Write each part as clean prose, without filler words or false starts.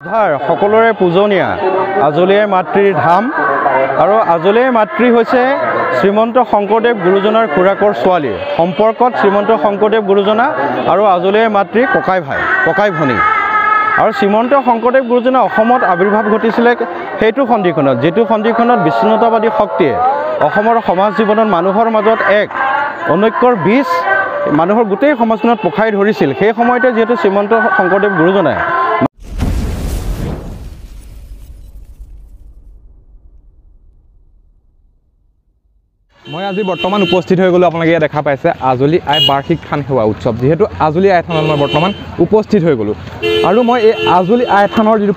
সকলোৰে পূজনীয়া আজলীৰ মাতৃৰ ধাম আৰু আজলীৰ মাতৃ হৈছে শ্ৰীমন্ত শংকৰদেৱ গুৰুজনাৰ খুৰাকৰ ছোৱালী সম্পৰ্কত শ্ৰীমন্ত শংকৰদেৱ গুৰুজনা আৰু আজলীৰ মাতৃ ককাই ভনী আৰু শ্ৰীমন্ত শংকৰদেৱ গুৰুজনা অসমত আবিৰ্ভাৱ ঘটিছিলে সেইটো সন্ধিখনত যিটো সন্ধিখনত বিচ্ছিন্নতাবাদী শক্তিয়ে অসমৰ সমাজ জীৱনত মানুহৰ মাজত এক অনৈক্যৰ বীজ মানুহৰ গোটেই সমাজখনত পোখাই ধৰিছিল সেই সময়তে যিহেতু শ্ৰীমন্ত শংকৰদেৱ গুৰুজনাই মই আজি বৰ্তমান উপস্থিত হৈ গ'লোঁ আপোনালোকে দেখা পাইছে আজলী আই বাৰ্ষিক থান সেৱা উৎসৱ যিহেতু আজলী আই থানত মই বৰ্তমান উপস্থিত হৈ গ'লোঁ আৰু মই এই আজলী আই থানৰ যিটো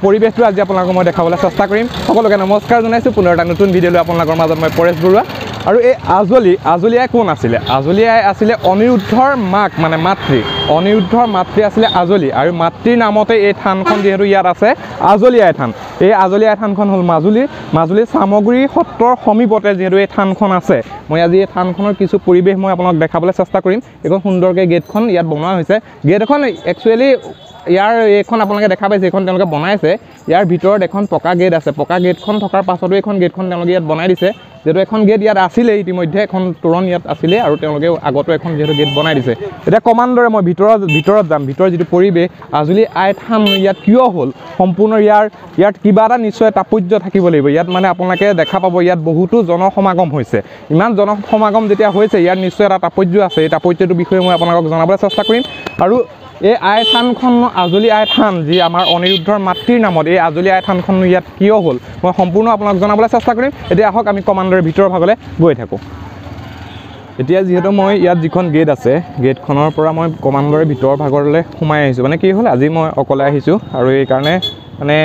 পৰিৱেশটো আজি আপোনালোকক মই দেখাবলৈ চেষ্টা কৰিম সকলোকে নমস্কাৰ জনাইছোঁ পুনৰ এটা নতুন ভিডিঅ' লৈ আপোনালোকৰ মাজত মই পৰেশ বৰুৱা আৰু এই আজলী আই কোন আছিলে আজলী আই আছিলে অনিৰুদ্ধৰ মাক মানে মাতৃ অনিৰুদ্ধৰ মাতৃ আছিলে আজলী আৰু মাতৃৰ নামতে এই থানখন যিহেতু ইয়াত আছে আজলী আই থান এই আজলী আই থানখন হ'ল মাজুলী চামগুৰি সত্ৰৰ সমীপতে যিহেতু এই থানখন আছে মই আজি এই থানখনৰ কিছু পৰিৱেশ মই আপোনাক দেখাবলৈ চেষ্টা কৰিম এখন সুন্দৰকৈ গেটখন ইয়াত বনোৱা হৈছে গেট এখন একচুৱেলি ইয়াৰ এইখন আপোনালোকে দেখা পাইছে এইখন তেওঁলোকে বনাইছে ইয়াৰ ভিতৰত এখন পকা গেট আছে পকা গেটখন থকাৰ পাছতো এখন গেটখন তেওঁলোকে ইয়াত বনাই দিছে যেহেতু এখন গেট ইয়াত আছিলে ইতিমধ্যে এখন তোৰণ ইয়াত আছিলে আৰু তেওঁলোকে আগতো এখন যিহেতু গেট বনাই দিছে এতিয়া কমাণ্ডৰে মই ভিতৰত যাম ভিতৰৰ যিটো পৰিৱেশ আজলী আই থান ইয়াত কিয় হ'ল সম্পূৰ্ণ ইয়াত কিবা এটা নিশ্চয় তাৎপৰ্য থাকিব লাগিব ইয়াত মানে আপোনালোকে দেখা পাব ইয়াত বহুতো জনসমাগম হৈছে ইমান জনসমাগম যেতিয়া হৈছে ইয়াত নিশ্চয় এটা তাৎপৰ্য আছে এই তাৎপৰ্যটোৰ বিষয়ে মই আপোনালোকক জনাবলৈ চেষ্টা কৰিম আৰু এই আই থানখন আজলী আই থান যি আমাৰ অনিৰুদ্ধৰ মাতৃৰ নামত এই আজলী আই থানখন ইয়াত কিয় হ'ল মই সম্পূৰ্ণ আপোনাক জনাবলৈ চেষ্টা কৰিম এতিয়া আহক আমি কমাণ্ডৰ ভিতৰৰ ভাগলৈ গৈ থাকোঁ এতিয়া যিহেতু মই ইয়াত যিখন গেট আছে গেটখনৰ পৰা মই কমাণ্ডৰ ভিতৰৰ ভাগলৈ সোমাই আহিছোঁ মানে কি হ'ল আজি মই অকলে আহিছোঁ আৰু এইকাৰণে মানে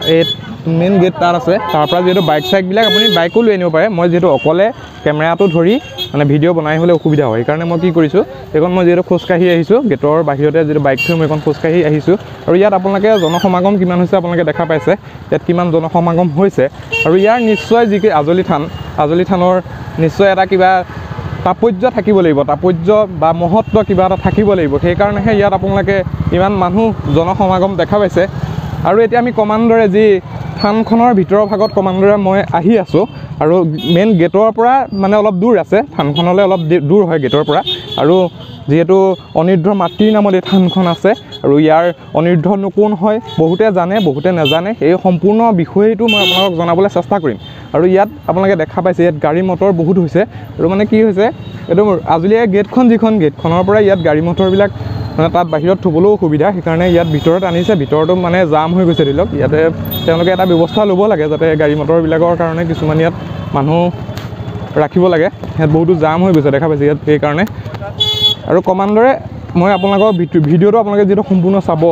এই মেইন গেট তাত আছে তাৰ পৰা যিহেতু বাইকবিলাক আপুনি বাইকো লৈ আনিব পাৰে মই যিহেতু অকলে কেমেৰাটো ধৰি মানে ভিডিঅ' বনাই হ'লে অসুবিধা হয় সেইকাৰণে মই কি কৰিছোঁ এইখন মই যিহেতু খোজকাঢ়ি আহিছোঁ গেটৰ বাহিৰতে যিটো বাইক থৈ মই এইখন খোজকাঢ়ি আহিছোঁ আৰু ইয়াত আপোনালোকে জনসমাগম কিমান হৈছে আপোনালোকে দেখা পাইছে ইয়াত কিমান জনসমাগম হৈছে আৰু ইয়াৰ নিশ্চয় যি আজলী থানৰ নিশ্চয় এটা কিবা তাৎপৰ্য থাকিব লাগিব তাৎপৰ্য বা মহত্ব কিবা এটা থাকিব লাগিব সেইকাৰণেহে ইয়াত আপোনালোকে ইমান মানুহ জনসমাগম দেখা পাইছে আৰু এতিয়া আমি কমাণ্ডৰে যি থানখনৰ ভিতৰৰ ভাগত কমাণ্ডৰে মই আহি আছোঁ আৰু মেইন গেটৰ পৰা মানে অলপ দূৰ আছে থানখনলৈ অলপ দূৰ হয় গেটৰ পৰা আৰু যিহেতু অনিৰুদ্ধৰ মাতৃৰ নামত এই থানখন আছে আৰু ইয়াৰ অনিৰুদ্ধনো কোন হয় বহুতে জানে বহুতে নাজানে এই সম্পূৰ্ণ বিষয়টো মই আপোনালোকক জনাবলৈ চেষ্টা কৰিম আৰু ইয়াত আপোনালোকে দেখা পাইছে ইয়াত গাড়ী মটৰ বহুত হৈছে আৰু মানে কি হৈছে এইটো আজলী আই গেটখন যিখন গেটখনৰ পৰা ইয়াত গাড়ী মটৰবিলাক মানে তাত বাহিৰত থ'বলৈও অসুবিধা সেইকাৰণে ইয়াত ভিতৰত আনিছে ভিতৰতো মানে জাম হৈ গৈছে ধৰি লওক ইয়াতে তেওঁলোকে এটা ব্যৱস্থা ল'ব লাগে যাতে গাড়ী মটৰবিলাকৰ কাৰণে কিছুমান ইয়াত মানুহ ৰাখিব লাগে ইয়াত বহুতো জাম হৈ গৈছে দেখা পাইছে ইয়াত সেইকাৰণে আৰু কমাণ্ডৰে মই আপোনালোকৰ ভিডিঅ'টো আপোনালোকে যিহেতু সম্পূৰ্ণ চাব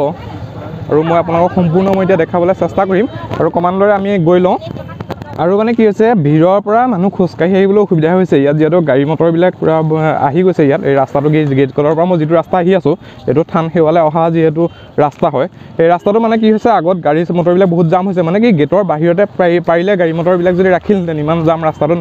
আৰু মই আপোনালোকক সম্পূৰ্ণ মই এতিয়া দেখাবলৈ চেষ্টা কৰিম আৰু কমাণ্ডৰে আমি গৈ লওঁ আৰু মানে কি হৈছে ভিৰৰ পৰা মানুহ খোজকাঢ়ি আহিবলৈ অসুবিধা হৈছে ইয়াত যিহেতু গাড়ী মটৰবিলাক পূৰা আহি গৈছে ইয়াত এই ৰাস্তাটো গেটৰ পৰা মই যিটো ৰাস্তা আহি আছোঁ এইটো থান সেৱালৈ অহা যিহেতু ৰাস্তা হয় এই ৰাস্তাটো মানে কি হৈছে আগত গাড়ী মটৰবিলাক বহুত জাম হৈছে মানে কি গেটৰ বাহিৰতে পাৰিলে গাড়ী মটৰবিলাক যদি ৰাখিলহেঁতেন ইমান জাম ৰাস্তাটো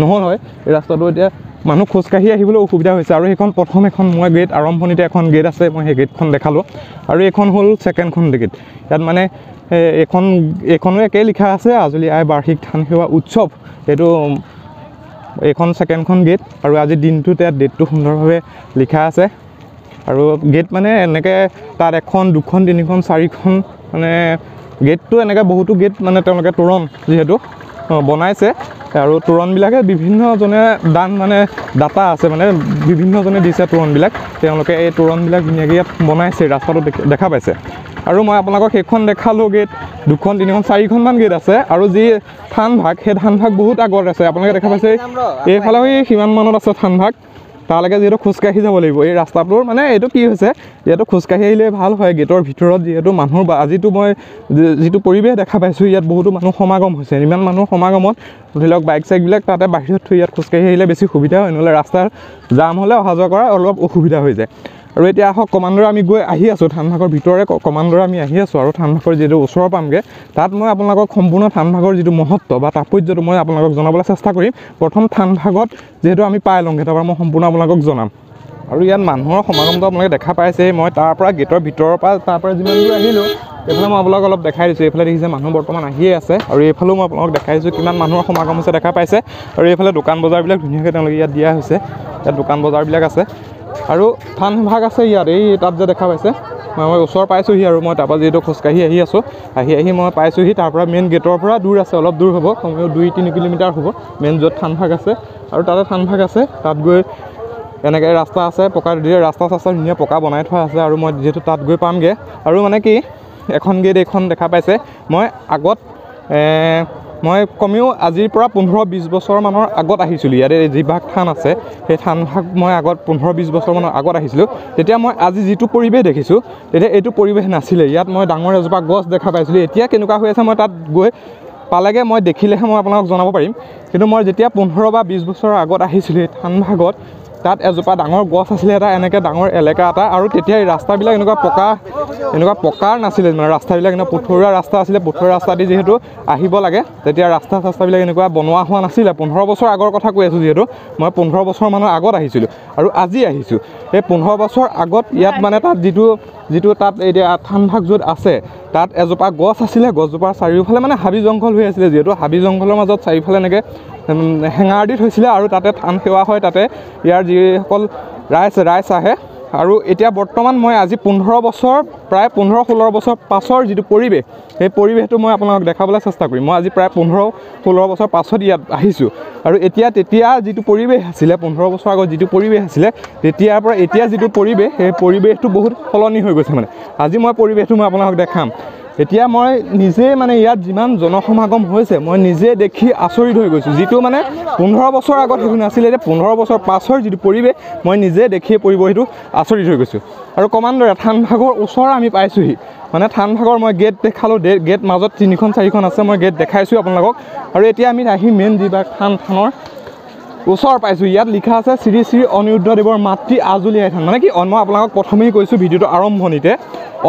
নহ'ল হয় এই ৰাস্তাটো এতিয়া মানুহ খোজকাঢ়ি আহিবলৈ অসুবিধা হৈছে আৰু সেইখন প্ৰথম এখন মই গেট আৰম্ভণিতে এখন গেট আছে মই সেই গেটখন দেখালোঁ আৰু এইখন হ'ল ছেকেণ্ডখন গেট ইয়াত মানে এইখনো একেই লিখা আছে আজলী আই বাৰ্ষিক থান সেৱা উৎসৱ এইটো এইখন ছেকেণ্ডখন গেট আৰু আজি দিনটোত ইয়াত ডেটটো সুন্দৰভাৱে লিখা আছে আৰু গেট মানে এনেকৈ তাত এখন দুখন তিনিখন চাৰিখন মানে গেটটো এনেকৈ বহুতো গেট মানে তেওঁলোকে তোৰণ যিহেতু বনাইছে আৰু তোৰণবিলাকে বিভিন্নজনে দাতা আছে মানে বিভিন্নজনে দিছে তোৰণবিলাক তেওঁলোকে এই তোৰণবিলাক ধুনীয়াকৈ ইয়াত বনাইছে ৰাস্তাটো দেখা পাইছে আৰু মই আপোনালোকক সেইখন দেখালোঁ গেট দুখন তিনিখন চাৰিখনমান গেট আছে আৰু যি থানভাগ সেই থানভাগ বহুত আগত আছে আপোনালোকে দেখা পাইছে এইফালে সিমানমানত আছে থানভাগ তালৈকে যিহেতু খোজকাঢ়ি যাব লাগিব এই ৰাস্তাটোৰ মানে এইটো কি হৈছে যিহেতু খোজকাঢ়ি আহিলে ভাল হয় গেটৰ ভিতৰত যিহেতু মানুহৰ আজিতো মই যিটো পৰিৱেশ দেখা পাইছোঁ ইয়াত বহুতো মানুহ সমাগম হৈছে ইমান মানুহ সমাগমত ধৰি লওক বাইকবিলাক তাতে বাহিৰত থৈ ইয়াত খোজকাঢ়ি আহিলে বেছি সুবিধা হয় নহ'লে ৰাস্তাৰ জাম হ'লে অহা যোৱা কৰা অলপ অসুবিধা হৈ যায় আৰু এতিয়া আহক কমাণ্ডৰ আমি গৈ আহি আছোঁ থানভাগৰ ভিতৰে কমাণ্ডৰ আমি আহি আছোঁ আৰু থানভাগৰ যিটো ওচৰৰ পামগৈ তাত মই আপোনালোকক সম্পূৰ্ণ থানভাগৰ যিটো মহত্ব বা তাৎপৰ্যটো মই আপোনালোকক জনাবলৈ চেষ্টা কৰিম প্ৰথম থানভাগত যিহেতু আমি পাই লওঁগৈ তাৰপৰা মই সম্পূৰ্ণ আপোনালোকক জনাম আৰু ইয়াত মানুহৰ সমাগমটো আপোনালোকে দেখা পাইছে মই তাৰ পৰা গেটৰ ভিতৰৰ পৰা তাৰ পৰা যিমান দূৰ আহিলোঁ এইফালে মই আপোনালোকক অলপ দেখাই দিছোঁ। এইফালে দেখিছে মানুহ বৰ্তমান আহিয়ে আছে আৰু এইফালেও মই আপোনালোকক দেখাই দিছোঁ কিমান মানুহৰ সমাগম হৈছে দেখা পাইছে। আৰু এইফালে দোকান বজাৰবিলাক ধুনীয়াকৈ তেওঁলোকে ইয়াত দিয়া হৈছে। ইয়াত দোকান বজাৰবিলাক আছে আৰু থান ভাগ আছে ইয়াত। এই তাত যে দেখা পাইছে মই ওচৰ পাইছোঁহি আৰু মই তাৰপৰা যিহেতু খোজকাঢ়ি আহি আছোঁ, আহি মই পাইছোঁহি। তাৰপৰা মেইন গেটৰ পৰা দূৰ আছে, অলপ দূৰ হ'ব, কমেও 2-3 কিলোমিটাৰ হ'ব মেইন য'ত থান ভাগ আছে। আৰু তাতে থান ভাগ আছে, তাত গৈ এনেকৈ ৰাস্তা আছে, পকা ৰাস্তা চাস্তা ধুনীয়া পকা বনাই থোৱা আছে। আৰু মই যিহেতু তাত গৈ পামগৈ আৰু মানে কি এখন গেট এইখন দেখা পাইছে। মই আগত মই কমেও আজিৰ পৰা 15-20 বছৰমানৰ আগত আহিছিলোঁ। ইয়াতে যিভাগ থান আছে সেই থানভাগ মই আগত 15-20 বছৰমানৰ আগত আহিছিলোঁ। তেতিয়া মই আজি যিটো পৰিৱেশ দেখিছোঁ তেতিয়া এইটো পৰিৱেশ নাছিলে। ইয়াত মই ডাঙৰ এজোপা গছ দেখা পাইছিলোঁ। এতিয়া কেনেকুৱা হৈ আছে মই তাত গৈ পালেগে মই দেখিলেহে মই আপোনালোকক জনাব পাৰিম। কিন্তু মই যেতিয়া 15 বা 20 বছৰৰ আগত আহিছিলোঁ এই থানভাগত, তাত এজোপা ডাঙৰ গছ আছিলে, এটা এনেকৈ ডাঙৰ এলেকা এটা। আৰু তেতিয়া এই ৰাস্তাবিলাক এনেকুৱা পকাৰ নাছিলে, মানে ৰাস্তাবিলাক এনেকুৱা পথৰুৱা ৰাস্তা আছিলে। পথৰুৱা ৰাস্তা দি যিহেতু আহিব লাগে, তেতিয়া ৰাস্তা চাস্তাবিলাক এনেকুৱা বনোৱা হোৱা নাছিলে। 15 বছৰ আগৰ কথা কৈ আছোঁ, যিহেতু মই 15 বছৰমানৰ আগত আহিছিলোঁ আৰু আজি আহিছোঁ। এই 15 বছৰ আগত ইয়াত মানে তাত যিটো তাত এতিয়া থানভাগ য'ত আছে তাত এজোপা গছ আছিলে। গছজোপাৰ চাৰিওফালে মানে হাবি জংঘল হৈ আছিলে, যিহেতু হাবি জংঘলৰ মাজত চাৰিওফালে এনেকৈ হেঙাৰ দি থৈছিলে আৰু তাতে থান সেৱা হয়। তাতে ইয়াৰ যিসকল ৰাইজ আহে। আৰু এতিয়া বৰ্তমান মই আজি 15 বছৰ, প্ৰায় 15-16 বছৰ পাছৰ যিটো পৰিৱেশ, সেই পৰিৱেশটো মই আপোনালোকক দেখাবলৈ চেষ্টা কৰিম। মই আজি প্ৰায় 15-16 বছৰ পাছত ইয়াত আহিছোঁ আৰু তেতিয়া যিটো পৰিৱেশ আছিলে, 15 বছৰ আগত যিটো পৰিৱেশ আছিলে, তেতিয়াৰ পৰা এতিয়া যিটো পৰিৱেশ, সেই পৰিৱেশটো বহুত সলনি হৈ গৈছে। মানে আজি মই পৰিৱেশটো মই আপোনালোকক দেখাম। এতিয়া মই নিজে মানে ইয়াত যিমান জনসমাগম হৈছে মই নিজে দেখি আচৰিত হৈ গৈছোঁ। যিটো মানে 15 বছৰ আগত সেইটো নাছিলে, এতিয়া 15 বছৰ পাছৰ যিটো পৰিৱেশ মই নিজে দেখিয়ে পৰিৱেশটো আচৰিত হৈ গৈছোঁ। আৰু কমাণ্ডৰে থানভাগৰ ওচৰ আমি পাইছোঁহি। মানে থানভাগৰ মই গেট দেখালোঁ, গেট মাজত 3-4খন আছে, মই গেট দেখাইছোঁ আপোনালোকক। আৰু এতিয়া আমি আহি মেইন যিভাগ থানৰ ওচৰ পাইছোঁ। ইয়াত লিখা আছে শ্ৰী শ্ৰী অনিৰুদ্ধদেৱৰ মাতৃ আজলী আই থান। মানে কি মই আপোনালোকক প্ৰথমেই কৈছোঁ ভিডিঅ'টো আৰম্ভণিতে,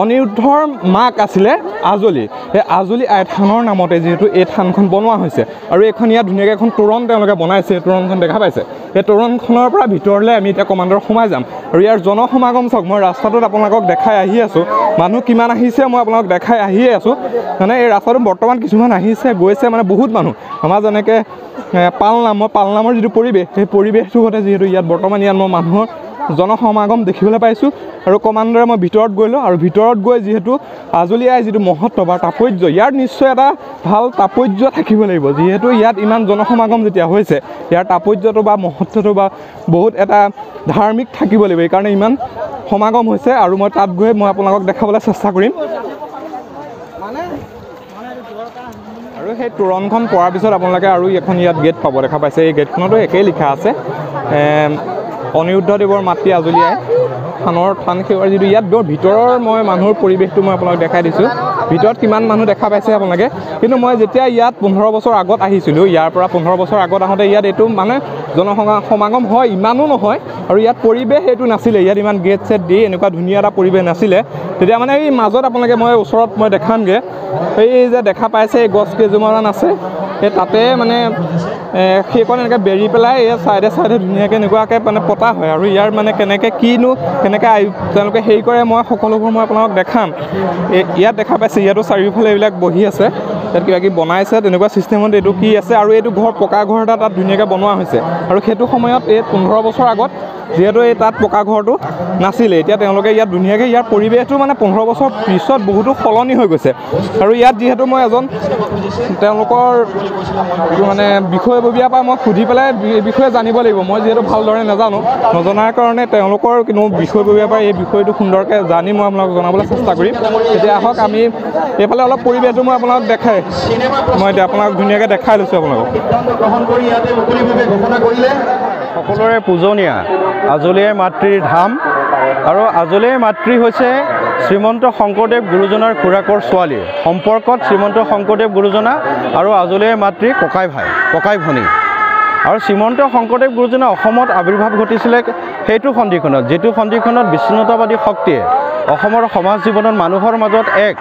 অনিৰুদ্ধৰ মাক আছিলে আজলী। সেই আজলী আই থানৰ নামতে যিহেতু এই থানখন বনোৱা হৈছে। আৰু এইখন ইয়াত ধুনীয়াকৈ এখন তোৰণ তেওঁলোকে বনাইছে, তোৰণখন দেখা পাইছে। সেই তোৰণখনৰ পৰা ভিতৰলৈ আমি এতিয়া কমাণ্ডৰ সোমাই যাম। আৰু ইয়াৰ জনসমাগম চাওক, মই ৰাস্তাটোত আপোনালোকক দেখাই আহি আছোঁ। মানুহ কিমান আহিছে মই আপোনালোকক দেখাই আহিয়ে আছোঁ। মানে এই ৰাস্তাটো বৰ্তমান কিছুমান আহিছে গৈছে, মানে বহুত মানুহ। আমাৰ যেনেকৈ পালনামৰ যিটো পৰিৱেশ, সেই পৰিৱেশটো সৈতে যিহেতু ইয়াত বৰ্তমান ইয়াত মই মানুহৰ জনসমাগম দেখিবলৈ পাইছোঁ। আৰু কমাণ্ডৰে মই ভিতৰত গৈলোঁ আৰু ভিতৰত গৈ যিহেতু আজলী আই যিটো মহত্ব বা তাৎপৰ্য, ইয়াৰ নিশ্চয় এটা ভাল তাৎপৰ্য থাকিব লাগিব। যিহেতু ইয়াত ইমান জনসমাগম যেতিয়া হৈছে, ইয়াৰ তাৎপৰ্যটো বা মহত্বটো বা বহুত এটা ধাৰ্মিক থাকিব লাগিব, এইকাৰণে ইমান সমাগম হৈছে। আৰু মই তাত গৈ মই আপোনালোকক দেখাবলৈ চেষ্টা কৰিম। আৰু সেই তোৰণখন পোৱাৰ পিছত আপোনালোকে আৰু এখন ইয়াত গেট পাব, দেখা পাইছে। এই গেটখনতো একেই লিখা আছে অনিৰুদ্ধদেৱৰ মাতৃ আজলী আই থান সেৱাৰ যিটো ইয়াত ভিতৰৰ মই মানুহৰ পৰিৱেশটো মই আপোনালোকক দেখাই দিছোঁ। ভিতৰত কিমান মানুহ দেখা পাইছে আপোনালোকে। কিন্তু মই যেতিয়া ইয়াত 15 বছৰ আগত আহিছিলোঁ, ইয়াৰ পৰা 15 বছৰ আগত আহোঁতে ইয়াত এইটো মানে জনসমাগম হয়, ইমানো নহয়। আৰু ইয়াত পৰিৱেশ এইটো নাছিলে, ইয়াত ইমান গেট চেট দি এনেকুৱা ধুনীয়া এটা পৰিৱেশ নাছিলে। তেতিয়া মানে এই মাজত আপোনালোকে মই ওচৰত মই দেখামগৈ, এই যে দেখা পাইছে এই গছ কেইজোপামান আছে, সেই তাতে মানে সেইকণ এনেকৈ বেৰি পেলাই এই চাইডে ধুনীয়াকৈ এনেকুৱাকৈ মানে পতা হয়। আৰু ইয়াৰ মানে কেনেকৈ তেওঁলোকে হেৰি কৰে মই সকলোবোৰ মই আপোনালোকক দেখাম। ইয়াত দেখা পাইছে, ইয়াতো চাৰিওফালে এইবিলাক বহি আছে, ইয়াত কিবা কিবি বনাইছে তেনেকুৱা ছিষ্টেমত। এইটো কি আছে আৰু এইটো পকা ঘৰ এটা তাত ধুনীয়াকৈ বনোৱা হৈছে। আৰু সেইটো সময়ত এই 15 বছৰ আগত যিহেতু এই তাত পকা ঘৰটো নাছিলে, এতিয়া তেওঁলোকে ইয়াত ধুনীয়াকৈ ইয়াৰ পৰিৱেশটো মানে 15 বছৰ পিছত বহুতো সলনি হৈ গৈছে। আৰু ইয়াত যিহেতু মই এজন তেওঁলোকৰ মানে বিষয়ববীয়াৰ পৰা মই সুধি পেলাই এই বিষয়ে জানিব লাগিব। মই যিহেতু ভালদৰে নজনাৰ কাৰণে তেওঁলোকৰ কোনো বিষয়ববীয়াৰ পৰা এই বিষয়টো সুন্দৰকৈ জানি মই আপোনালোকক জনাবলৈ চেষ্টা কৰিম। এতিয়া আহক আমি এইফালে অলপ পৰিৱেশটো মই আপোনালোকক দেখাই, মই এতিয়া আপোনালোকক ধুনীয়াকৈ দেখাই লৈছোঁ। আপোনালোকক সকলোৰে পূজনীয়া আজলী আই মাতৃৰ ধাম। আৰু আজলী আই মাতৃ হৈছে শ্ৰীমন্ত শংকৰদেৱ গুৰুজনাৰ খুৰাকৰ ছোৱালী। সম্পৰ্কত শ্ৰীমন্ত শংকৰদেৱ গুৰুজনা আৰু আজলী আই মাতৃ ককাই ভনী। আৰু শ্ৰীমন্ত শংকৰদেৱ গুৰুজনা অসমত আৱিৰ্ভাৱ ঘটিছিলে সেইটো সন্ধিখনত, যিটো সন্ধিখনত বিচ্ছিন্নতাবাদী শক্তিয়ে অসমৰ সমাজ জীৱনত মানুহৰ মাজত এক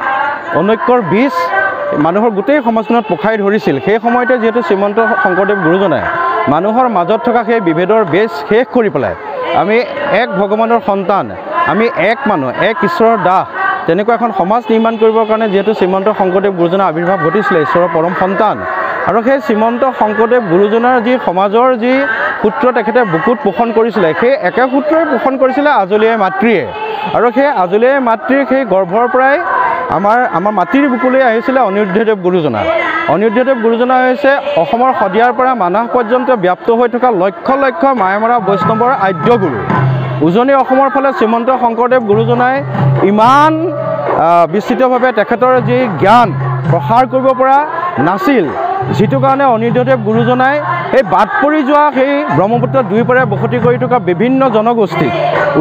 অনৈক্যৰ বীজ মানুহৰ গোটেই সমাজখনত পোখাই ধৰিছিল। সেই সময়তে যিহেতু শ্ৰীমন্ত শংকৰদেৱ গুৰুজনাই মানুহৰ মাজত থকা সেই বিভেদৰ বেজ শেষ কৰি পেলাই আমি এক ভগৱানৰ সন্তান, আমি এক মানুহ, এক ঈশ্বৰৰ দাস, তেনেকুৱা এখন সমাজ নিৰ্মাণ কৰিবৰ কাৰণে যিহেতু শ্ৰীমন্ত শংকৰদেৱ গুৰুজনাৰ আৱিৰ্ভাৱ ঘটিছিলে ঈশ্বৰৰ পৰম সন্তান আৰু সেই শ্ৰীমন্ত শংকৰদেৱ গুৰুজনাৰ যি সমাজৰ যি সূত্ৰ তেখেতে বুকুত পোষণ কৰিছিলে সেই একে সূত্ৰই পোষণ কৰিছিলে আজলী আই মাতৃয়ে আৰু সেই আজলী আই মাতৃৰ সেই গৰ্ভৰ পৰাই আমাৰ মাতৃৰ বুকুলৈ আহিছিলে অনিৰুদ্ধদেৱ গুৰুজনা অনিৰুদ্ধদেৱ গুৰুজনা হৈছে অসমৰ শদিয়াৰ পৰা মানাহ পৰ্যন্ত ব্যাপ্ত হৈ থকা লক্ষ লক্ষ মায়ামৰা বৈষ্ণৱৰ আদ্য গুৰু উজনি অসমৰ ফালে শ্ৰীমন্ত শংকৰদেৱ গুৰুজনাই ইমান বিস্তৃতভাৱে তেখেতৰ যি জ্ঞান প্ৰসাৰ কৰিব পৰা নাছিল যিটো কাৰণে অনিৰুদ্ধদেৱ গুৰুজনাই সেই বাট পৰি যোৱা সেই ব্ৰহ্মপুত্ৰ দুই পাৰে বসতি কৰি থকা বিভিন্ন জনগোষ্ঠীক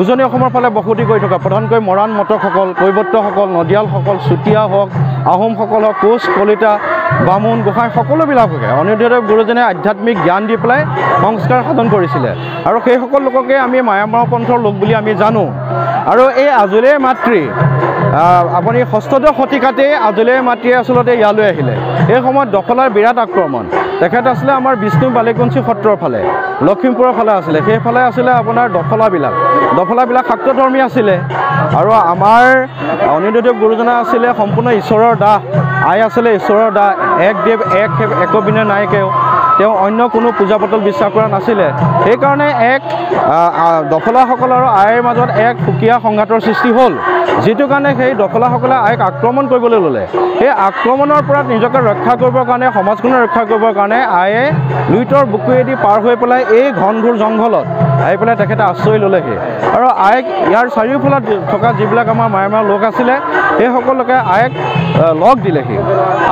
উজনি অসমৰ ফালে বসতি কৰি থকা প্ৰধানকৈ মৰাণ মটকসকল কৈবৰ্তসকল নদিয়ালসকল চুতীয়া হওক আহোমসকল হওক কোচ কলিতা বামুণ গোসাঁই সকলোবিলাককে অনিৰুদ্ধদেৱ গুৰুজনাই আধ্যাত্মিক জ্ঞান দি পেলাই সংস্কাৰ সাধন কৰিছিলে আৰু সেই সকল লোককে আমি মায়ামৰা পন্থৰ লোক বুলি আমি জানো আৰু এই আজলী আই মাতৃ আপুনি ষষ্ঠদশ শতিকাতেই আজলী আই মাতৃয়ে আচলতে ইয়ালৈ আহিলে এই সময়ত দখলাৰ বিৰাট আক্ৰমণ তেখেত আছিলে আমাৰ বিষ্ণু বালিকঞ্চী সত্ৰৰ ফালে লখিমপুৰৰ ফালে আছিলে সেইফালে আছিলে আপোনাৰ দফলাবিলাক শাক্তধৰ্মী আছিলে আৰু আমাৰ অনিৰুদ্ধদেৱ গুৰুজনা আছিলে সম্পূৰ্ণ ঈশ্বৰৰ দাস আই আছিলে ঈশ্বৰৰ দাস এক দেৱ একবিনে নায়কেও তেওঁ অন্য কোনো পূজা পাতল বিশ্বাস কৰা নাছিলে সেইকাৰণে এক দফলাসকল আৰু আইৰ মাজত এক সুকীয়া সংঘাতৰ সৃষ্টি হ'ল যিটো কাৰণে সেই দফলাসকলে আইক আক্ৰমণ কৰিবলৈ ল'লে সেই আক্ৰমণৰ পৰা নিজকে ৰক্ষা কৰিবৰ কাৰণে সমাজখনক ৰক্ষা কৰিবৰ কাৰণে আয়ে লুইতৰ বুকুৱেদি পাৰ হৈ পেলাই এই ঘনঘোৰ জংঘলত আহি পেলাই তেখেতে আশ্ৰয় ল'লেহি আৰু আইক ইয়াৰ চাৰিওফালত থকা যিবিলাক আমাৰ মায়ামৰা লোক আছিলে সেই সকলোকে আইক লগ দিলেহি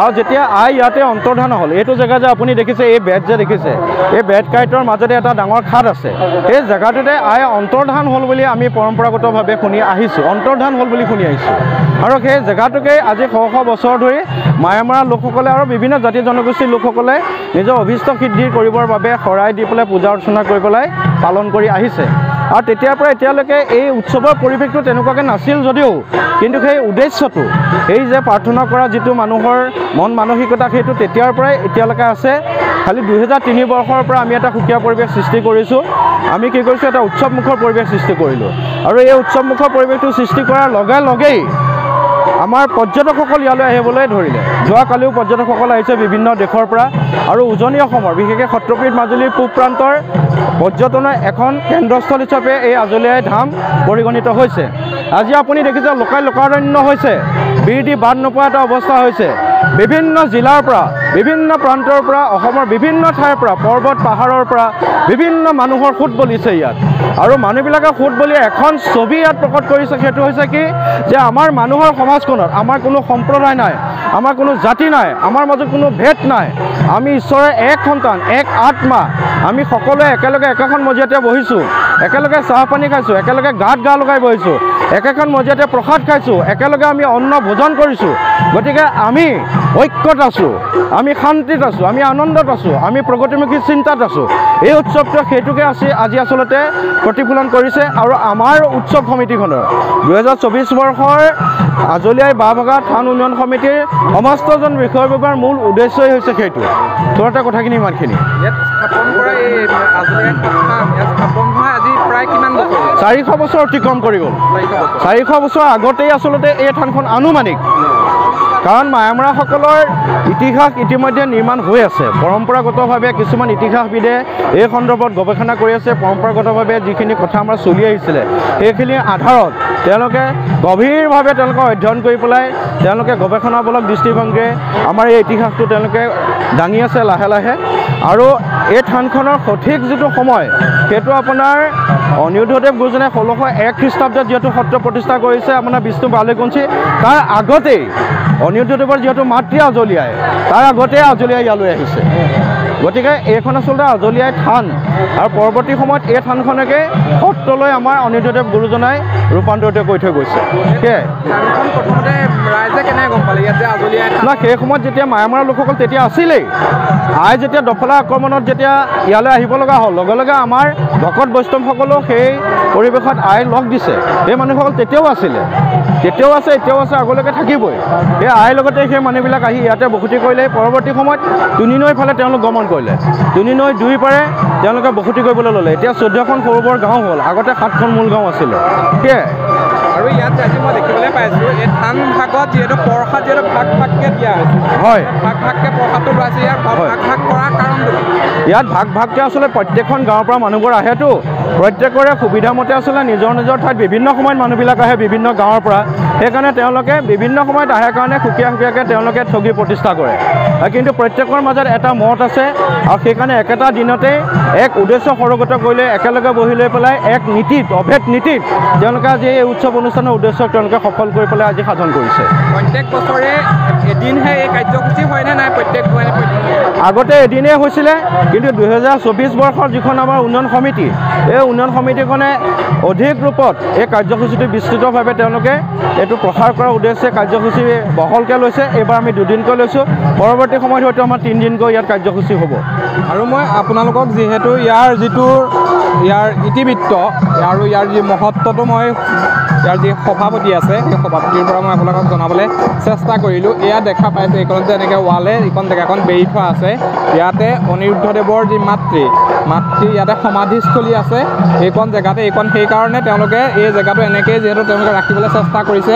আৰু যেতিয়া আই ইয়াতে অন্তৰ্ধান হ'ল এইটো জেগা যে আপুনি দেখিছে এই বেদ যে দেখিছে এই বেদ কাইটৰ মাজতে এটা ডাঙৰ খাট আছে সেই জেগাটোতে আই অন্তৰ্ধান হ'ল বুলি আমি পৰম্পৰাগতভাৱে শুনি আহিছোঁ অন্তৰ্ধান হ'ল বুলি শুনি আহিছোঁ আৰু সেই জেগাটোকে আজি শ শ বছৰ ধৰি মায়ামৰা লোকসকলে আৰু বিভিন্ন জাতি জনগোষ্ঠীৰ লোকসকলে নিজৰ অভীষ্ট সিদ্ধি কৰিবৰ বাবে শৰাই দি পেলাই পূজা অৰ্চনা কৰি পেলাই পালন কৰি আহিছে আৰু তেতিয়াৰ পৰা এতিয়ালৈকে এই উৎসৱৰ পৰিৱেশটো তেনেকুৱাকৈ নাছিল যদিও কিন্তু সেই উদ্দেশ্যটো এই যে প্ৰাৰ্থনা কৰা যিটো মানুহৰ মন মানসিকতা সেইটো তেতিয়াৰ পৰাই এতিয়ালৈকে আছে খালি 2003 বৰ্ষৰ পৰা আমি এটা সুকীয়া পৰিৱেশ সৃষ্টি কৰিছোঁ আমি কি কৰিছোঁ এটা উৎসৱমুখৰ পৰিৱেশ সৃষ্টি কৰিলোঁ আৰু এই উৎসৱমুখৰ পৰিৱেশটো সৃষ্টি কৰাৰ লগে লগেই আমাৰ পৰ্যটকসকল ইয়ালৈ আহিবলৈ ধৰিলে যোৱাকালিও পৰ্যটকসকল আহিছে বিভিন্ন দেশৰ পৰা আৰু উজনি অসমৰ বিশেষকৈ সত্ৰপীঠ মাজুলীৰ পূব প্ৰান্তৰ পৰ্যটনৰ এখন কেন্দ্ৰস্থল হিচাপে এই আজলী আই ধাম পৰিগণিত হৈছে আজি আপুনি দেখিছে লোকাৰণ্য হৈছে বিৰতি বাদ নোপোৱা এটা অৱস্থা হৈছে বিভিন্ন জিলাৰ পৰা বিভিন্ন প্ৰান্তৰ পৰা অসমৰ বিভিন্ন ঠাইৰ পৰা পৰ্বত পাহাৰৰ পৰা বিভিন্ন মানুহৰ সোঁত বলিছে ইয়াত আৰু মানুহবিলাকে সোঁত বলি এখন ছবি ইয়াত প্ৰকট কৰিছে সেইটো হৈছে কি যে আমাৰ মানুহৰ সমাজখনত আমাৰ কোনো সম্প্ৰদায় নাই আমাৰ কোনো জাতি নাই আমাৰ মাজত কোনো ভেদ নাই আমি ঈশ্বৰৰ এক সন্তান এক আত্মা আমি সকলোৱে একেলগে একেখন মজিয়াতে বহিছোঁ একেলগে চাহ পানী খাইছোঁ একেলগে গাত গা লগাই বহিছোঁ একেখন মজিয়াতে প্ৰসাদ খাইছোঁ একেলগে আমি অন্ন ভোজন কৰিছোঁ গতিকে আমি ঐক্যত আছোঁ আমি শান্তিত আছোঁ আমি আনন্দত আছোঁ আমি প্ৰগতিমুখী চিন্তাত আছোঁ এই উৎসৱটোৱে সেইটোকে আজি আচলতে প্ৰতিফলন কৰিছে আৰু আমাৰ উৎসৱ সমিতিখনৰ 2024 বৰ্ষৰ আজলী আই বাঁহবগা থান উন্নয়ন সমিতিৰ সমস্তজন বিষয়ববীয়াৰ মূল উদ্দেশ্যই হৈছে সেইটো থোৰতে কথাখিনি ইমানখিনি ইয়াত স্থাপন কৰা এই আজলী আই থান ইয়াত স্থাপন হোৱা আজি প্ৰায় কিমান বছৰ 400 বছৰ অতিক্ৰম কৰি গ'ল 400 বছৰ আগতেই আচলতে এই থানখন আনুমানিক কাৰণ মায়ামৰাসকলৰ ইতিহাস ইতিমধ্যে নিৰ্মাণ হৈ আছে পৰম্পৰাগতভাৱে কিছুমান ইতিহাসবিদে এই সন্দৰ্ভত গৱেষণা কৰি আছে পৰম্পৰাগতভাৱে যিখিনি কথা আমাৰ চলি আহিছিলে সেইখিনিৰ আধাৰত তেওঁলোকে গভীৰভাৱে তেওঁলোকে অধ্যয়ন কৰি পেলাই তেওঁলোকে গৱেষণামূলক দৃষ্টিভংগীৰে আমাৰ এই ইতিহাসটো তেওঁলোকে দাঙি আছে লাহে লাহে আৰু এই থানখনৰ সঠিক যিটো সময় সেইটো আপোনাৰ অনিৰুদ্ধদেৱ গুৰুজনাই 1601 খ্ৰীষ্টাব্দত যিহেতু সত্ৰ প্ৰতিষ্ঠা কৰিছে আপোনাৰ বিষ্ণু বালিকঞ্চী তাৰ আগতেই অনিৰুদ্ধদেৱৰ যিহেতু মাতৃ আজলী আই তাৰ আগতেই আজলী আই ইয়ালৈ আহিছে গতিকে এইখন আচলতে আজলী আই থান আৰু পৰৱৰ্তী সময়ত এই থানখনকে সত্ৰলৈ আমাৰ অনিৰুদ্ধদেৱ গুৰুজনাই ৰূপান্তৰিত কৰি থৈ গৈছে সেয়াই প্ৰথমতে ৰাইজে কেনেকৈ গম পালে ইয়াত যে আজলী আই না সেই সময়ত যেতিয়া মায়ামৰা লোকসকল তেতিয়া আছিলেই আই যেতিয়া দফলা আক্ৰমণত যেতিয়া ইয়ালৈ আহিব লগা হ'ল লগে লগে আমাৰ ভকত বৈষ্ণৱসকলেও সেই পৰিৱেশত আই লগ দিছে সেই মানুহসকল তেতিয়াও আছিলে তেতিয়াও আছে এতিয়াও আছে আগলৈকে থাকিবই সেই আইৰ লগতে সেই মানুহবিলাক আহি ইয়াতে বসতি কৰিলে পৰৱৰ্তী সময়ত তুনি নৈৰ ফালে তেওঁলোক গমন কৰিলে তুনি নৈ দুই পাৰে তেওঁলোকে বসতি কৰিবলৈ ল'লে এতিয়া 14খন সৰু বৰ গাঁও হ'ল আগতে 7খন মূল গাঁও আছিলে সেয়াই আৰু ইয়াত আজি মই দেখিবলৈ পাইছোঁ এই থান ভাগত যিহেতু প্ৰসাদ যিহেতু ভাগ ভাগকৈ দিয়া হৈছে হয় ভাগ ভাগকৈ প্ৰসাদটো লোৱাইছে ইয়াৰ ভাগ ভাগ কৰাৰ কাৰণটো ইয়াত ভাগ ভাগকৈ আচলতে প্ৰত্যেকখন গাঁৱৰ পৰা মানুহবোৰ আহেতো প্ৰত্যেকৰে সুবিধামতে আচলতে নিজৰ নিজৰ ঠাইত বিভিন্ন সময়ত মানুহবিলাক আহে বিভিন্ন গাঁৱৰ পৰা সেইকাৰণে তেওঁলোকে বিভিন্ন সময়ত আহে কাৰণে সুকীয়া সুকীয়াকৈ তেওঁলোকে ঠগী প্ৰতিষ্ঠা কৰে কিন্তু প্ৰত্যেকৰ মাজত এটা মত আছে আৰু সেইকাৰণে একেটা দিনতে এক উদ্দেশ্য সৰগত কৰিলে একেলগে বহি লৈ পেলাই এক নীতিত অভেদ নীতিত তেওঁলোকে আজি এই উৎসৱ অনুষ্ঠানৰ উদ্দেশ্য তেওঁলোকে সফল কৰি পেলাই আজি সাধন কৰিছে প্ৰত্যেক বছৰে এদিনহে এই কাৰ্যসূচী হয়নে নাই প্ৰত্যেক আগতে এদিনেই হৈছিলে কিন্তু 2024 বৰ্ষৰ যিখন আমাৰ উন্নয়ন সমিতি এই উন্নয়ন সমিতিখনে অধিক ৰূপত এই কাৰ্যসূচীটো বিস্তৃতভাৱে তেওঁলোকে এইটো প্ৰচাৰ কৰাৰ উদ্দেশ্যে কাৰ্যসূচী বহলকৈ লৈছে এইবাৰ আমি 2 দিনকৈ লৈছোঁ পৰৱৰ্তী সময়ত হয়তো আমাৰ 3 দিনকৈ ইয়াত কাৰ্যসূচী হ'ব আৰু মই আপোনালোকক যিহেতু ইয়াৰ যিটো ইয়াৰ ইতিবৃত্ত আৰু ইয়াৰ যি মহত্বটো মই ইয়াৰ যি সভাপতি আছে সেই সভাপতিৰ পৰা মই আপোনালোকক জনাবলৈ চেষ্টা কৰিলোঁ এয়া দেখা পাইছে এইখনত যে এনেকৈ ৱালে এইখন জেগাখন বেৰি থোৱা আছে ইয়াতে অনিৰুদ্ধদেৱৰ যি মাতৃ ইয়াতে সমাধিস্থলী আছে এইখন জেগাতে এইখন সেইকাৰণে তেওঁলোকে এই জেগাটো এনেকৈয়ে যিহেতু তেওঁলোকে ৰাখিবলৈ চেষ্টা কৰিছে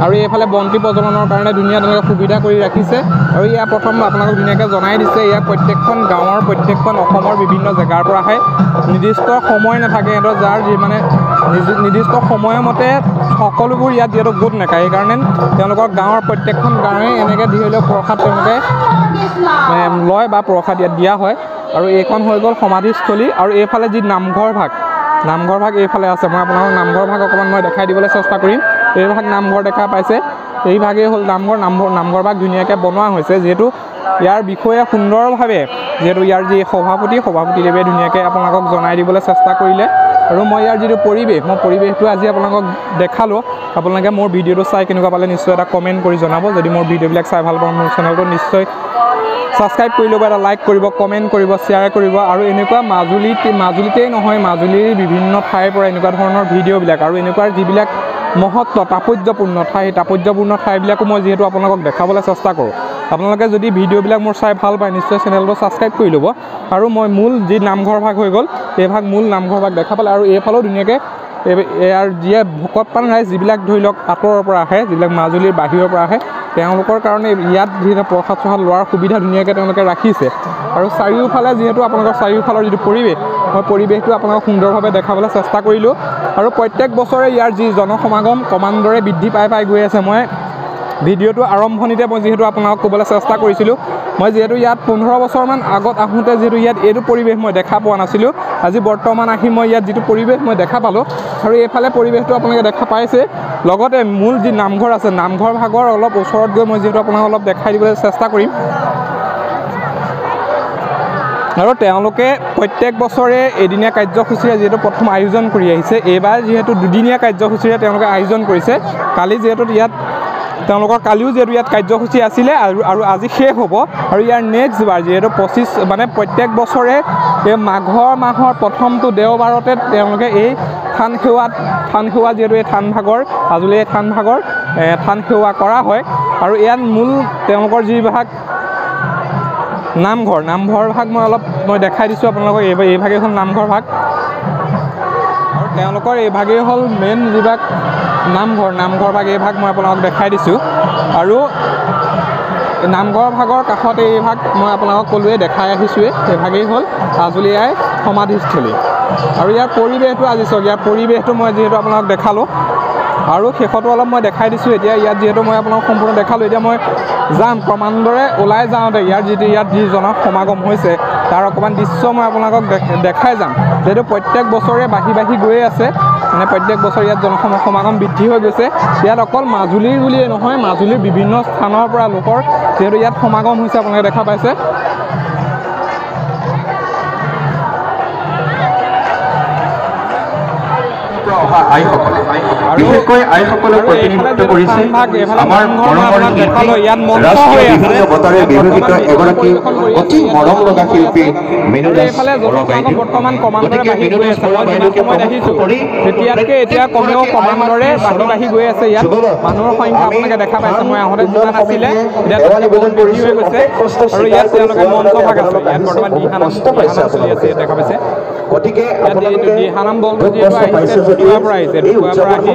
আৰু এইফালে বন্তি প্ৰজ্বলনৰ কাৰণে ধুনীয়া তেওঁলোকে সুবিধা কৰি ৰাখিছে আৰু ইয়াৰ প্ৰথম আপোনালোকক ধুনীয়াকৈ জনাই দিছে ইয়াৰ প্ৰত্যেকখন গাঁৱৰ প্ৰত্যেকখন অসমৰ বিভিন্ন জেগাৰ পৰা আহে নিৰ্দিষ্ট সময় নাথাকে সিহঁতৰ যাৰ যি মানে নিৰ্দিষ্ট সময়মতে সকলোবোৰ ইয়াত যিহেতু গোট নাখায় সেইকাৰণে তেওঁলোকৰ গাঁৱৰ প্ৰত্যেকখন গাঁৱে এনেকৈ ধৰি লওক প্ৰসাদ তেওঁলোকে লয় বা প্ৰসাদ ইয়াত দিয়া হয় আৰু এইখন হৈ গ'ল সমাধিস্থলী আৰু এইফালে যি নামঘৰ ভাগ এইফালে আছে মই আপোনালোকক নামঘৰ ভাগ অকণমান মই দেখাই দিবলৈ চেষ্টা কৰিম এই ভাগ নামঘৰ দেখা পাইছে এই ভাগেই হ'ল নামঘৰ ভাগ ধুনীয়াকৈ বনোৱা হৈছে যিহেতু ইয়াৰ বিষয়ে সুন্দৰভাৱে যিহেতু ইয়াৰ যি সভাপতিদেৱে ধুনীয়াকৈ আপোনালোকক জনাই দিবলৈ চেষ্টা কৰিলে আৰু মই ইয়াৰ যিটো পৰিৱেশটো আজি আপোনালোকক দেখালোঁ আপোনালোকে মোৰ ভিডিঅ'টো চাই কেনেকুৱা পালে নিশ্চয় এটা কমেণ্ট কৰি জনাব যদি মোৰ ভিডিঅ'বিলাক চাই ভাল পাওঁ মোৰ চেনেলটো নিশ্চয় ছাবস্ক্ৰাইব কৰি ল'ব এটা লাইক কৰিব কমেণ্ট কৰিব শ্বেয়াৰ কৰিব আৰু এনেকুৱা মাজুলীতেই নহয় মাজুলীৰ বিভিন্ন ঠাইৰ পৰা এনেকুৱা ধৰণৰ ভিডিঅ'বিলাক আৰু এনেকুৱা যিবিলাক মহত্ব তাৎপৰ্যপূৰ্ণ ঠাইবিলাকো মই যিহেতু আপোনালোকক দেখাবলৈ চেষ্টা কৰোঁ আপোনালোকে যদি ভিডিঅ'বিলাক মোৰ চাই ভাল পায় নিশ্চয় চেনেলটো ছাবস্ক্ৰাইব কৰি ল'ব আৰু মই মূল যি নামঘৰ ভাগ হৈ গ'ল এই ভাগ মূল নামঘৰ ভাগ দেখা পালে আৰু এইফালেও ধুনীয়াকৈ ইয়াৰ যিয়ে ভকতপ্ৰাণ ৰাইজ যিবিলাক ধৰি লওক আঁতৰৰ পৰা আহে যিবিলাক মাজুলীৰ বাহিৰৰ পৰা আহে তেওঁলোকৰ কাৰণে ইয়াত যিহেতু প্ৰসাদ লোৱাৰ সুবিধা ধুনীয়াকৈ তেওঁলোকে ৰাখিছে আৰু চাৰিওফালে যিহেতু আপোনালোকৰ চাৰিওফালৰ যিটো পৰিৱেশ মই পৰিৱেশটো আপোনালোকক সুন্দৰভাৱে দেখাবলৈ চেষ্টা কৰিলোঁ আৰু প্ৰত্যেক বছৰে ইয়াৰ যি জনসমাগম ক্ৰমান্বয়ে বৃদ্ধি পাই গৈ আছে মই ভিডিঅ'টো আৰম্ভণিতে মই যিহেতু আপোনালোকক ক'বলৈ চেষ্টা কৰিছিলোঁ মই যিহেতু ইয়াত 15 বছৰমান আগত আহোঁতে যিহেতু ইয়াত এইটো পৰিৱেশ মই দেখা পোৱা নাছিলোঁ আজি বৰ্তমান আহি মই ইয়াত যিটো পৰিৱেশ মই দেখা পালোঁ আৰু এইফালে পৰিৱেশটো আপোনালোকে দেখা পাইছে লগতে মূল যি নামঘৰ আছে নামঘৰ ভাগৰ অলপ ওচৰত গৈ মই যিহেতু আপোনাক অলপ দেখাই দিবলৈ চেষ্টা কৰিম আৰু তেওঁলোকে প্ৰত্যেক বছৰে এদিনীয়া কাৰ্যসূচীৰে যিহেতু প্ৰথম আয়োজন কৰি আহিছে এইবাৰ যিহেতু 2দিনীয়া কাৰ্যসূচীৰে তেওঁলোকে আয়োজন কৰিছে কালি যিহেতু ইয়াত তেওঁলোকৰ কালিও যিহেতু ইয়াত কাৰ্যসূচী আছিলে আৰু আজি শেষ হ'ব আৰু ইয়াৰ নেক্সট বাৰ যিহেতু 25 মানে প্ৰত্যেক বছৰে এই মাঘৰ মাহৰ প্ৰথমটো দেওবাৰতে তেওঁলোকে এই থান সেৱা যিহেতু এই মাজুলী এই থান সেৱা কৰা হয় আৰু ইয়াত মূল তেওঁলোকৰ যি ভাগ নামঘৰ ভাগ মই দেখাই দিছোঁ আপোনালোকক এই ভাগেই হ'ল নামঘৰ ভাগ আৰু তেওঁলোকৰ এই ভাগেই হ'ল মেইন যিভাগ নামঘৰ ভাগ এই ভাগ মই আপোনালোকক দেখাই দিছোঁ আৰু নামঘৰ ভাগৰ কাষতে এই ভাগ মই আপোনালোকক ক'লোৱে দেখাই আহিছোঁৱে এই ভাগেই হ'ল আজলি আই সমাধিস্থলী আৰু ইয়াৰ পৰিৱেশটো আজি চাওক ইয়াৰ পৰিৱেশটো মই যিহেতু আপোনালোকক দেখালোঁ আৰু শেষতো অলপ মই দেখাই দিছোঁ এতিয়া ইয়াত যিহেতু মই আপোনাক সম্পূৰ্ণ দেখালোঁ এতিয়া মই যাম ক্ৰমান্বয়ে ওলাই যাওঁতে ইয়াত যি জনসমাগম হৈছে তাৰ অকণমান দৃশ্য মই আপোনালোকক দেখাই যাম যিহেতু প্ৰত্যেক বছৰে বাঢ়ি গৈ আছে মানে প্ৰত্যেক বছৰ ইয়াত জনসমাগম বৃদ্ধি হৈ গৈছে ইয়াত অকল মাজুলীৰ বুলিয়েই নহয় মাজুলীৰ বিভিন্ন স্থানৰ পৰা লোকৰ যিহেতু ইয়াত সমাগম হৈছে আপোনালোকে দেখা পাইছে বিশেষকৈ আইসকলক প্ৰতিনিধিত্ব কৰিছে আমাৰ মৰমৰ শিল্পী বতৰে বিভূষিত এগৰাকী অতি মৰম লগা শিল্পী এতিয়া কমেও ক্ৰমান্বয়ে বাঢ়ি গৈ আছে ইয়াত মানুহৰ সংখ্যা আপোনালোকে দেখা পাইছে মই আহোঁতে যিমান আছিলে বহুত বৃদ্ধি হৈ গৈছে আৰু ইয়াত তেওঁলোকে মঞ্চ ভাগ আছে ইয়াত বৰ্তমান দিহানাম চলি আছে দেখা পাইছে গতিকে দিহানাম দলটো যিহেতু আহিছে পৰা আহিছে, ঢকুৱাৰ পৰা আহি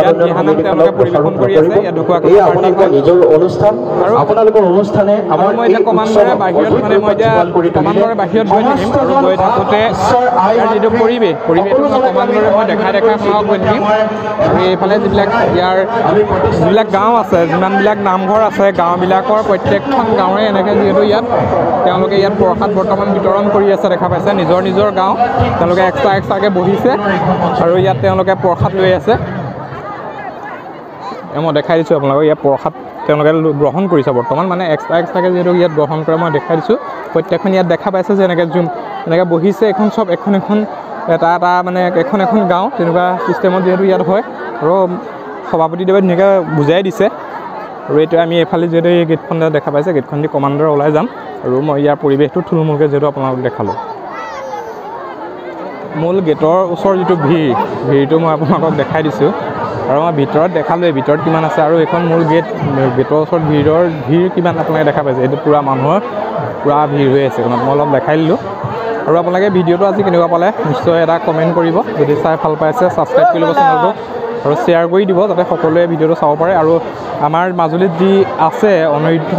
ইয়াত দিহানাম তেওঁলোকে পৰিৱেশন কৰি আছে। ইয়াত ঢকুৱাখানা নিজৰ অনুষ্ঠান আপোনালোকৰ অনুষ্ঠানে আমাৰ মই এতিয়া কমাণ্ডৰে বাহিৰত মানে মই এতিয়া কমাণ্ডৰে বাহিৰত গৈ থাকিম আৰু গৈ থাকোঁতে ইয়াৰ যিটো পৰিৱেশটো মই কমাণ্ডৰে মই দেখাই আপোনালোকক গৈ থাকিম। আৰু এইফালে যিবিলাক গাঁও আছে, যিমানবিলাক নামঘৰ আছে, গাঁওবিলাকৰ প্ৰত্যেকখন গাঁৱৰে এনেকৈ যিহেতু ইয়াত তেওঁলোকে ইয়াত প্ৰসাদ বৰ্তমান বিতৰণ কৰি আছে দেখা পাইছে। নিজৰ নিজৰ গাঁও তেওঁলোকে এক্সট্ৰাকৈ বহিছে আৰু ইয়াত তেওঁলোকে প্ৰসাদ লৈ আছে। মই দেখাই দিছোঁ আপোনালোকক ইয়াত প্ৰসাদ তেওঁলোকে গ্ৰহণ কৰিছে বৰ্তমান, মানে এক্সট্ৰাকৈ যিহেতু ইয়াত গ্ৰহণ কৰে মই দেখাই দিছোঁ। প্ৰত্যেকখন ইয়াত দেখা পাইছে যে এনেকৈ বহিছে, এখন চব এখন এটা মানে এখন গাঁও তেনেকুৱা ছিষ্টেমত যিহেতু ইয়াত হয়। আৰু সভাপতিদেৱে ধুনীয়াকৈ বুজাই দিছে। আৰু এইটো আমি এইফালে যিহেতু এই গেটখন দেখা পাইছে, গেটখন দি কমাণ্ডৰ ওলাই যাম আৰু মই ইয়াৰ পৰিৱেশটো থুলমূলকৈ যিহেতু আপোনালোকক দেখালোঁ। মূল গেটৰ ওচৰৰ যিটো ভিৰটো মই আপোনালোকক দেখাই দিছোঁ আৰু মই ভিতৰত দেখালোঁৱেই ভিতৰত কিমান আছে। আৰু এইখন মূল গেটৰ ওচৰত ভিৰ কিমান আপোনালোকে দেখা পাইছে। এইটো পূৰা মানুহৰ পূৰা ভিৰ হৈ আছে। মই অলপ দেখাই দিলোঁ। আৰু আপোনালোকে ভিডিঅ'টো আজি কেনেকুৱা পালে নিশ্চয় এটা কমেণ্ট কৰিব। যদি চাই ভাল পাইছে ছাবস্ক্ৰাইব কৰি ল'ব চেনেলটো আৰু শ্বেয়াৰ কৰি দিব যাতে সকলোৱে ভিডিঅ'টো চাব পাৰে। আৰু আমাৰ মাজুলীত যি আছে অনৈধ্য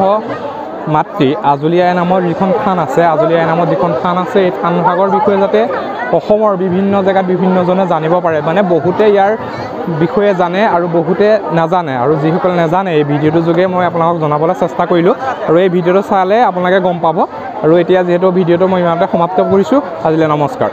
মাতৃ আজলী আই নামৰ যিখন থান আছে, আজলী আই নামত যিখন থান আছে, এই থানভাগৰ বিষয়ে যাতে অসমৰ বিভিন্ন জেগাত বিভিন্নজনে জানিব পাৰে। মানে বহুতে ইয়াৰ বিষয়ে জানে আৰু বহুতে নাজানে, আৰু যিসকলে নাজানে এই ভিডিঅ'টোৰ যোগে মই আপোনালোকক জনাবলৈ চেষ্টা কৰিলোঁ। আৰু এই ভিডিঅ'টো চালে আপোনালোকে গম পাব। আৰু এতিয়া যিহেতু ভিডিঅ'টো মই ইমানতে সমাপ্ত কৰিছোঁ। আজিলৈ নমস্কাৰ।